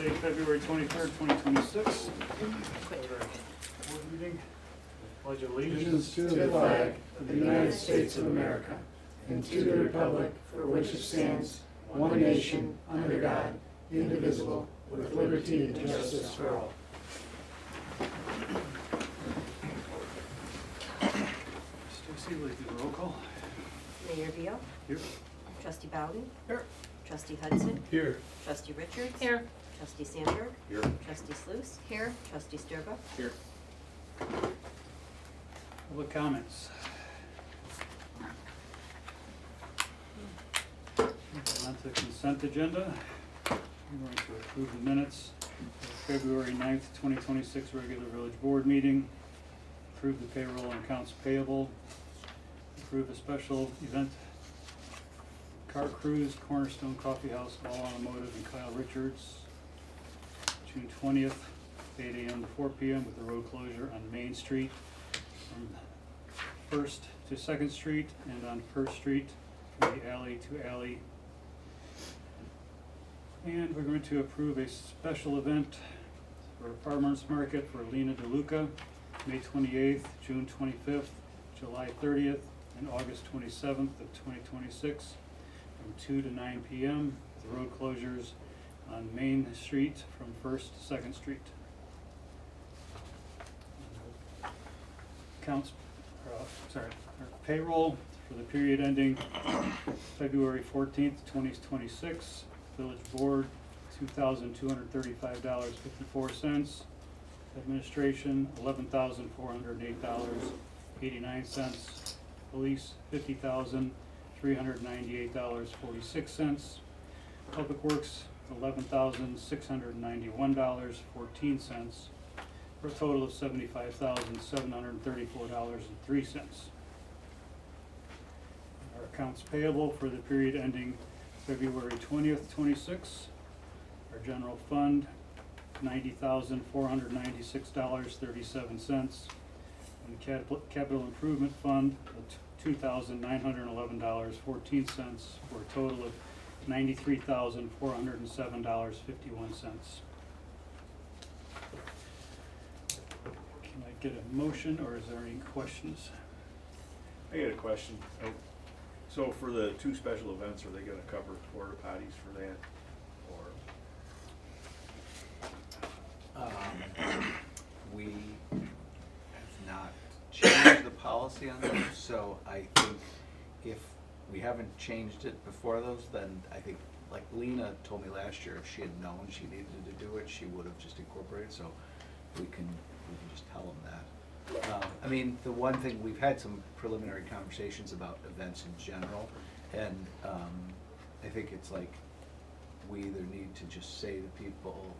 Thursday, February 23rd, 2026. Board meeting. Pledge of allegiance To the flag of the United States of America and to the republic for which it stands, one nation, under God, indivisible, with liberty and justice for all. Stacy, will you do the roll call? Mayor Beal. Here. Trustee Bowden. Here. Trustee Hudson. Here. Trustee Richards. Here. Trustee Sandberg. Here. Trustee Sluse. Here. Trustee Sturba. Here. Public comments. On to consent agenda. We're going to approve the minutes of February 9th, 2026 regular village board meeting. Approve the payroll and accounts payable. Approve a special event car cruise, Cornerstone Coffee House, All Automotive, and Kyle Richards. June 20th, 8 a.m. to 4 p.m. with the road closure on Main Street from 1st to 2nd Street and on First Street from the alley to alley. And we're going to approve a special event for Farmers Market for Lena DeLuca, May 28th, June 25th, July 30th, and August 27th of 2026 from 2 to 9 p.m. with road closures on Main Street from 1st to 2nd Street. Our payroll for the period ending February 14th, 2026. Village Board, $2,235.54. Administration, $11,408.89. Police, $50,398.46. Public Works, $11,691.14, for a total of $75,734.03. Our accounts payable for the period ending February 20th, 26. Our general fund, $90,496.37. And the capital improvement fund, $2,911.14, for a total of $93,407.51. Can I get a motion, or is there any questions? I got a question. So for the two special events, are they gonna cover porta potties for that, or? We have not changed the policy on those, so I think if we haven't changed it before those, then I think, like Lena told me last year, if she had known she needed to do it, she would have just incorporated, so we can just tell them that. I mean, the one thing, we've had some preliminary conversations about events in general, and I think it's like, we either need to just say to people,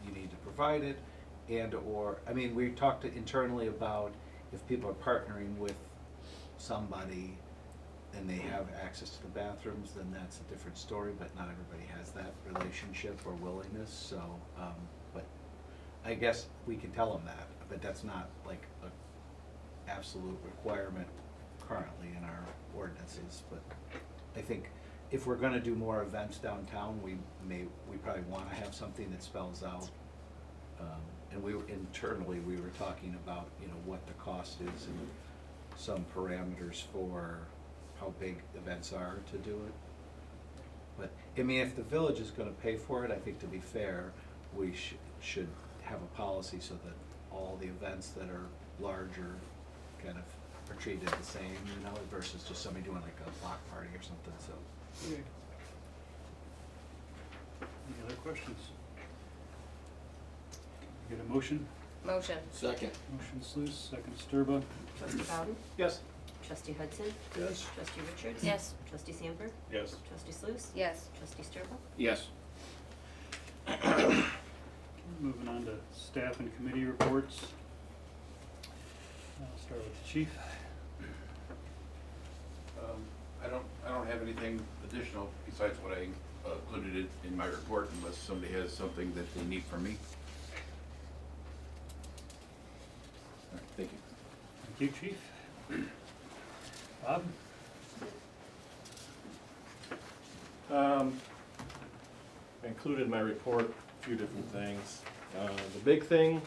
you need to provide it, and or, I mean, we talked internally about if people are partnering with somebody and they have access to the bathrooms, then that's a different story, but not everybody has that relationship or willingness, so, but I guess we can tell them that, but that's not like a absolute requirement currently in our ordinances, but I think if we're gonna do more events downtown, we probably wanna have something that spells out. And internally, we were talking about, you know, what the cost is and some parameters for how big events are to do it. But, I mean, if the village is gonna pay for it, I think to be fair, we should have a policy so that all the events that are larger kind of are treated the same, you know, versus just somebody doing like a block party or something, so. Okay. Any other questions? Can I get a motion? Motion. Second. Motion Sluse, second Sturba. Trustee Bowden. Yes. Trustee Hudson. Yes. Trustee Richards. Yes. Trustee Sandberg. Yes. Trustee Sluse. Yes. Trustee Sturba. Yes. Okay, moving on to staff and committee reports. I'll start with the chief. I don't have anything additional besides what I included it in my report, unless somebody has something that they need from me. All right, thank you. Thank you, chief. Bob? I included in my report a few different things. The big thing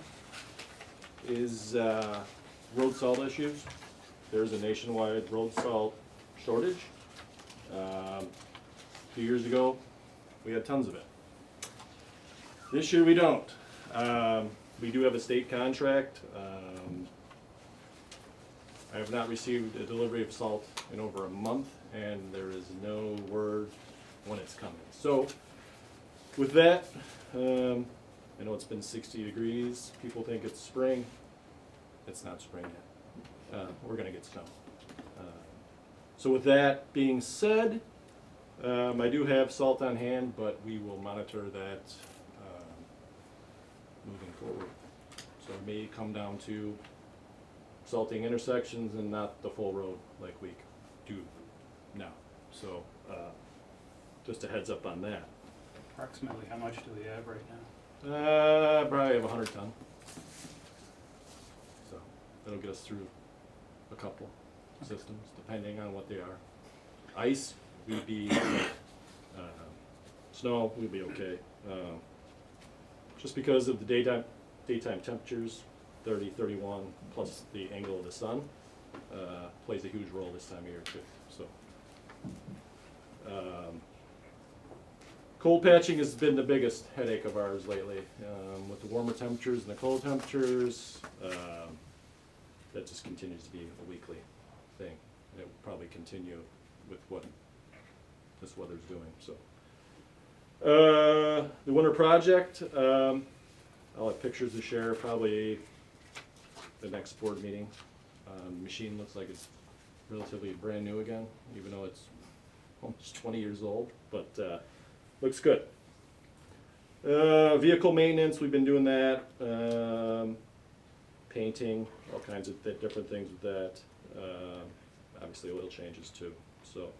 is road salt issues. There's a nationwide road salt shortage. A few years ago, we had tons of it. This year we don't. We do have a state contract. I have not received a delivery of salt in over a month, and there is no word when it's coming. So, with that, I know it's been 60 degrees. People think it's spring. It's not spring yet. We're gonna get snow. So with that being said, I do have salt on hand, but we will monitor that moving forward. So it may come down to salting intersections and not the full road like we do now. So just a heads up on that. Approximately how much do we have right now? Probably have 100 ton. So that'll get us through a couple systems, depending on what they are. Ice, we'd be okay. Snow, we'd be okay. Just because of the daytime temperatures, 30, 31, plus the angle of the sun, plays a huge role this time of year too. So, cold patching has been the biggest headache of ours lately. With the warmer temperatures and the cold temperatures, that just continues to be a weekly thing. And it will probably continue with what this weather's doing. So, the winter project, I'll have pictures to share probably the next board meeting. The machine looks like it's relatively brand new again, even though it's almost 20 years old, but looks good. Vehicle maintenance, we've been doing that. Painting, all kinds of different things with that. Obviously oil changes too. So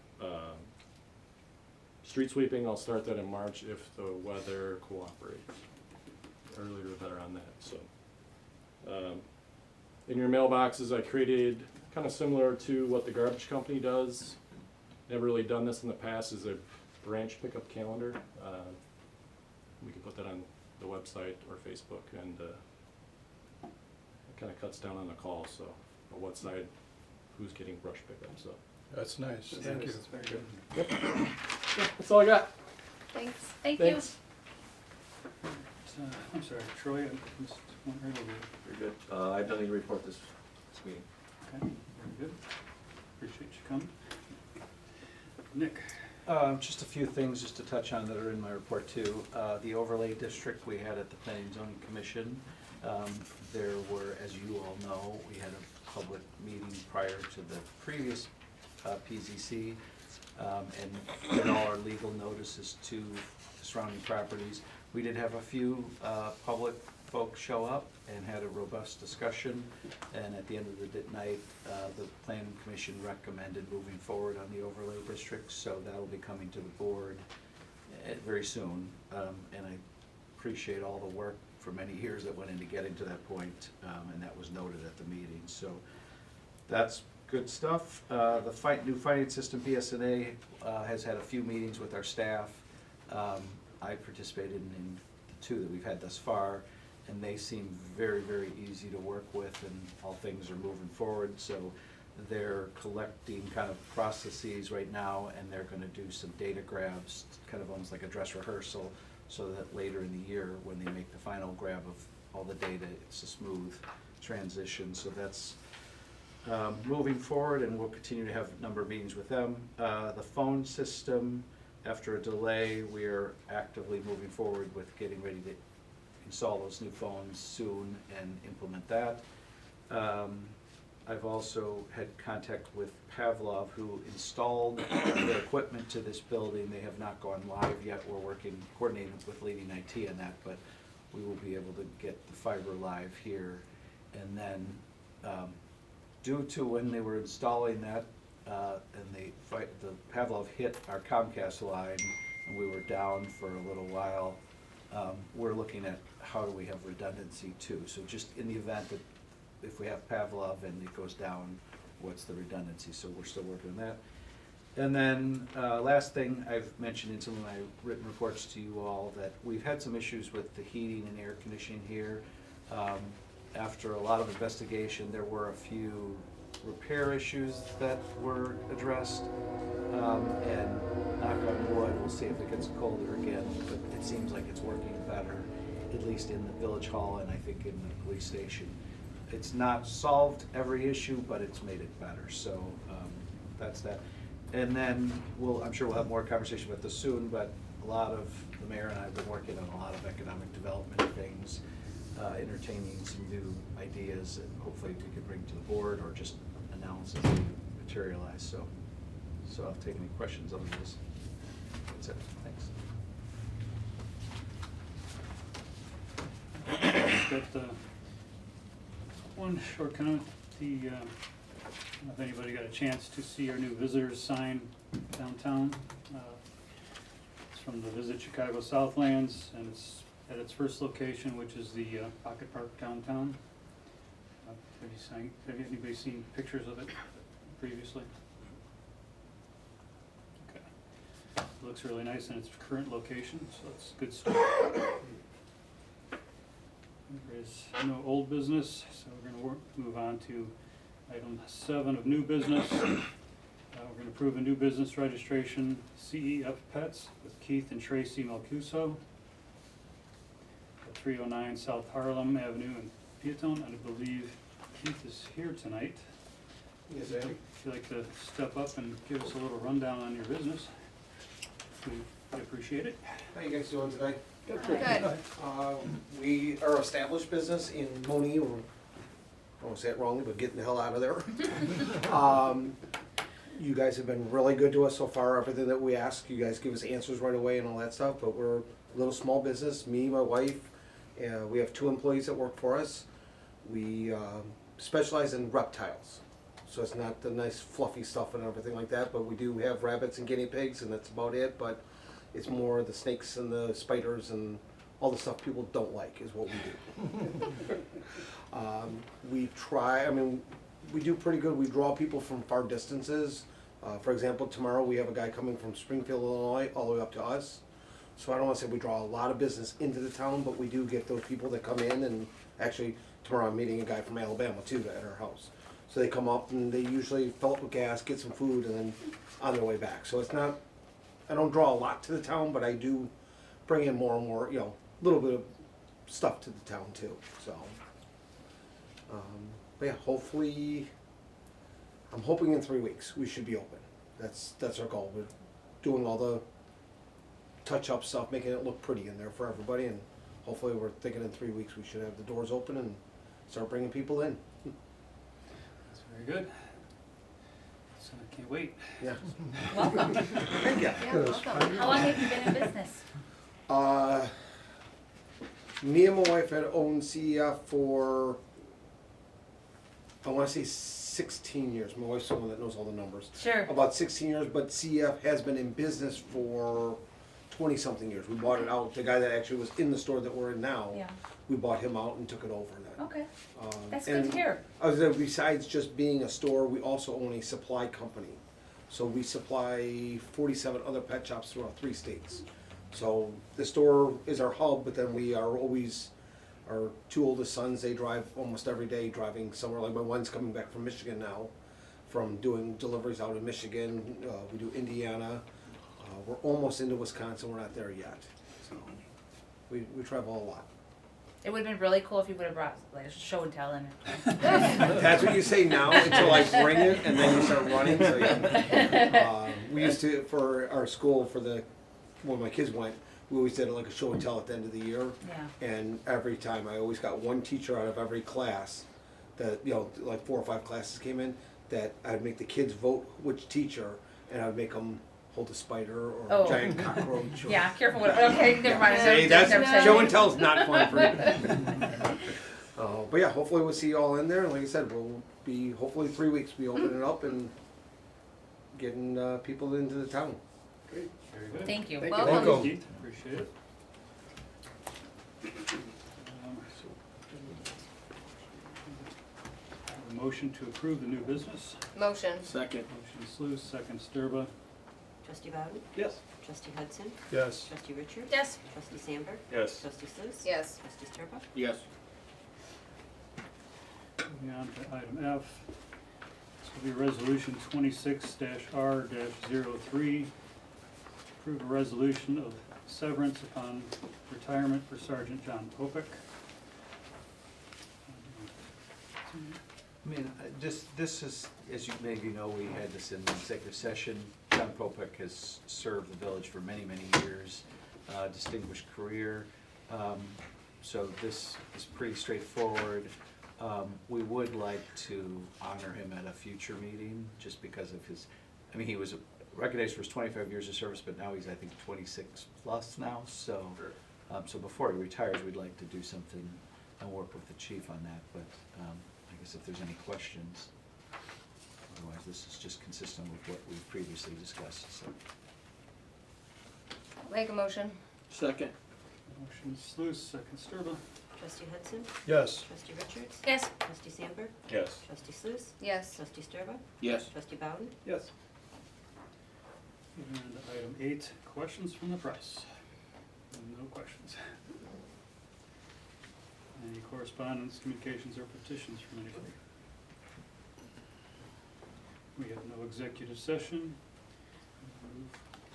street sweeping, I'll start that in March if the weather cooperates. Earlier the better on that. So in your mailboxes I created kind of similar to what the garbage company does. Never really done this in the past, is a branch pickup calendar. We can put that on the website or Facebook, and it kind of cuts down on the call, so on what side, who's getting brush pickup, so. That's nice, thank you. That's very good. Yep. Yeah, that's all I got. Thanks. Thank you. Thanks. I'm sorry, Troy, I just went right over you. Very good. I've done the report this meeting. Okay, very good. Appreciate you coming. Nick? Just a few things just to touch on that are in my report too. The overlay district we had at the Planning and Zoning Commission. There were, as you all know, we had a public meeting prior to the previous PZC, and then all our legal notices to the surrounding properties. We did have a few public folks show up and had a robust discussion, and at the end of the night, the Planning Commission recommended moving forward on the overlay district, so that'll be coming to the board very soon, and I appreciate all the work for many years that went into getting to that point, and that was noted at the meeting, so that's good stuff. The new finance system, BSNA, has had a few meetings with our staff. I participated in the two that we've had thus far, and they seem very, very easy to work with, and all things are moving forward. So they're collecting kind of processes right now, and they're gonna do some data grabs, kind of almost like a dress rehearsal, so that later in the year, when they make the final grab of all the data, it's a smooth transition. So that's moving forward, and we'll continue to have a number of meetings with them. The phone system, after a delay, we are actively moving forward with getting ready to install those new phones soon and implement that. I've also had contact with Pavlov, who installed their equipment to this building. They have not gone live yet. We're working, coordinating with Leading IT on that, but we will be able to get the fiber live here. And then, due to when they were installing that, and the Pavlov hit our Comcast line, and we were down for a little while, we're looking at how do we have redundancy too. So just in the event that if we have Pavlov and it goes down, what's the redundancy? So we're still working on that. And then, last thing, I've mentioned in some of my written reports to you all that we've had some issues with the heating and air conditioning here. After a lot of investigation, there were a few repair issues that were addressed. And knock on wood, we'll see if it gets colder again, but it seems like it's working better, at least in the village hall and I think in the police station. It's not solved every issue, but it's made it better, so that's that. And then I'm sure we'll have more conversation about this soon, but a lot of, the mayor and I have been working on a lot of economic development things, entertaining some new ideas and hopefully we could bring to the board or just announce as they materialize, so I'll take any questions on this. That's it, thanks. Got one short comment. I don't know if anybody got a chance to see our new visitors sign downtown. It's from the Visit Chicago Southlands, and it's at its first location, which is the Pocket Park downtown. Have anybody seen pictures of it previously? Okay. It looks really nice in its current location, so it's a good start. There is no old business, so we're going to move on to item 7 of new business. We're going to approve a new business registration, CEF Pets, with Keith and Tracy Malcuso at 309 South Harlem Avenue in Peatone. I believe Keith is here tonight. Yes, I am. If you'd like to step up and give us a little rundown on your business, we'd appreciate it. How you guys doing today? Good. We are an established business in Moni, or I won't say it wrongly, but getting the hell out of there. You guys have been really good to us so far. Everything that we ask, you guys give us answers right away and all that stuff. But we're a little small business. Me, my wife, we have 2 employees that work for us. We specialize in reptiles, so it's not the nice fluffy stuff and everything like that. But we do have rabbits and guinea pigs, and that's about it. But it's more the snakes and the spiders and all the stuff people don't like is what we do. We do pretty good. We draw people from far distances. For example, tomorrow we have a guy coming from Springfield, Illinois, all the way up to us. So I don't want to say we draw a lot of business into the town, but we do get those people that come in. And actually, tomorrow I'm meeting a guy from Alabama too at our house. So they come up and they usually fill up with gas, get some food, and then on their way back. So it's not, I don't draw a lot to the town, but I do bring in more and more, a little bit of stuff to the town too, so. But yeah, hopefully, I'm hoping in 3 weeks we should be open. That's our goal. We're doing all the touch-up stuff, making it look pretty in there for everybody, and hopefully we're thinking in 3 weeks we should have the doors open and start bringing people in. That's very good. So I can't wait. Yeah. Welcome. Thank you. Yeah, welcome. How long have you been in business? Me and my wife had owned CEF for, I want to say 16 years. My wife's the one that knows all the numbers. Sure. About 16 years, but CEF has been in business for 20-something years. We bought it out. The guy that actually was in the store that we're in now, Yeah. we bought him out and took it over then. Okay. Um, That's good and to hear. I was there, besides just being a store, we also own a supply company. So we supply 47 other pet shops throughout 3 states. So the store is our hub, but then we are always, our 2 oldest sons, they drive almost every day, driving somewhere. Like my one's coming back from Michigan now, from doing deliveries out in Michigan. We do Indiana. We're almost into Wisconsin. We're not there yet. So we travel a lot. It would have been really cool if you would have brought like a show and tell in it. That's what you say now until I bring it and then you start running. So yeah. We used to, for our school, when my kids went, we always did like a show and tell at the end of the year. Yeah. And every time I always got one teacher out of every class that, like 4 or 5 classes came in, that I'd make the kids vote which teacher, and I'd make them hold a spider or a giant cockroach. Or, Yeah, careful what. Okay, never mind. Hey, Never said that's show and it. tell's not fun for me. But yeah, hopefully we'll see you all in there. And like I said, we'll be hopefully 3 weeks be opening up and getting people into the town. Great, very good. Thank you. Thank you. Welcome. Welcome. Keith, appreciate it. A motion to approve the new business. Motion. Second. Motion Sluse, second Sturba. Trustee Bowden? Yes. Trustee Hudson? Yes. Trustee Richards? Yes. Trustee Sandberg? Yes. Trustee Sluse? Yes. Trustee Sturba? Yes. Moving on to item F. This will be resolution 26-R-03. Approve a resolution of severance upon retirement for Sergeant John Popick. I mean, this is, as you maybe know, we had this in the executive session. John Popick has served the village for many, many years, distinguished career. So this is pretty straightforward. We would like to honor him at a future meeting, just because of his, I mean, he was recognized for his 25 years of service, but now he's, I think, 26 plus now. So, so before he retires, we'd like to do something and work with the chief on that. But I guess if there's any questions, otherwise this is just consistent with what we've previously discussed. So. Make a motion. Second. Motion Sluse, second Sturba. Trustee Hudson? Yes. Trustee Richards? Yes. Trustee Sandberg? Yes. Trustee Sluse? Yes. Trustee Sturba? Yes. Trustee Bowden? Yes. And item 8, questions from the press. No questions. Any correspondence, communications, or petitions from anybody? We have no executive session.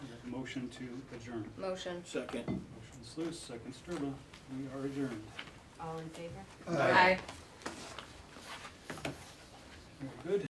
We have a motion to adjourn. Motion. Second. Motion Sluse, second Sturba. We are adjourned. All in favor? Aye. Very good.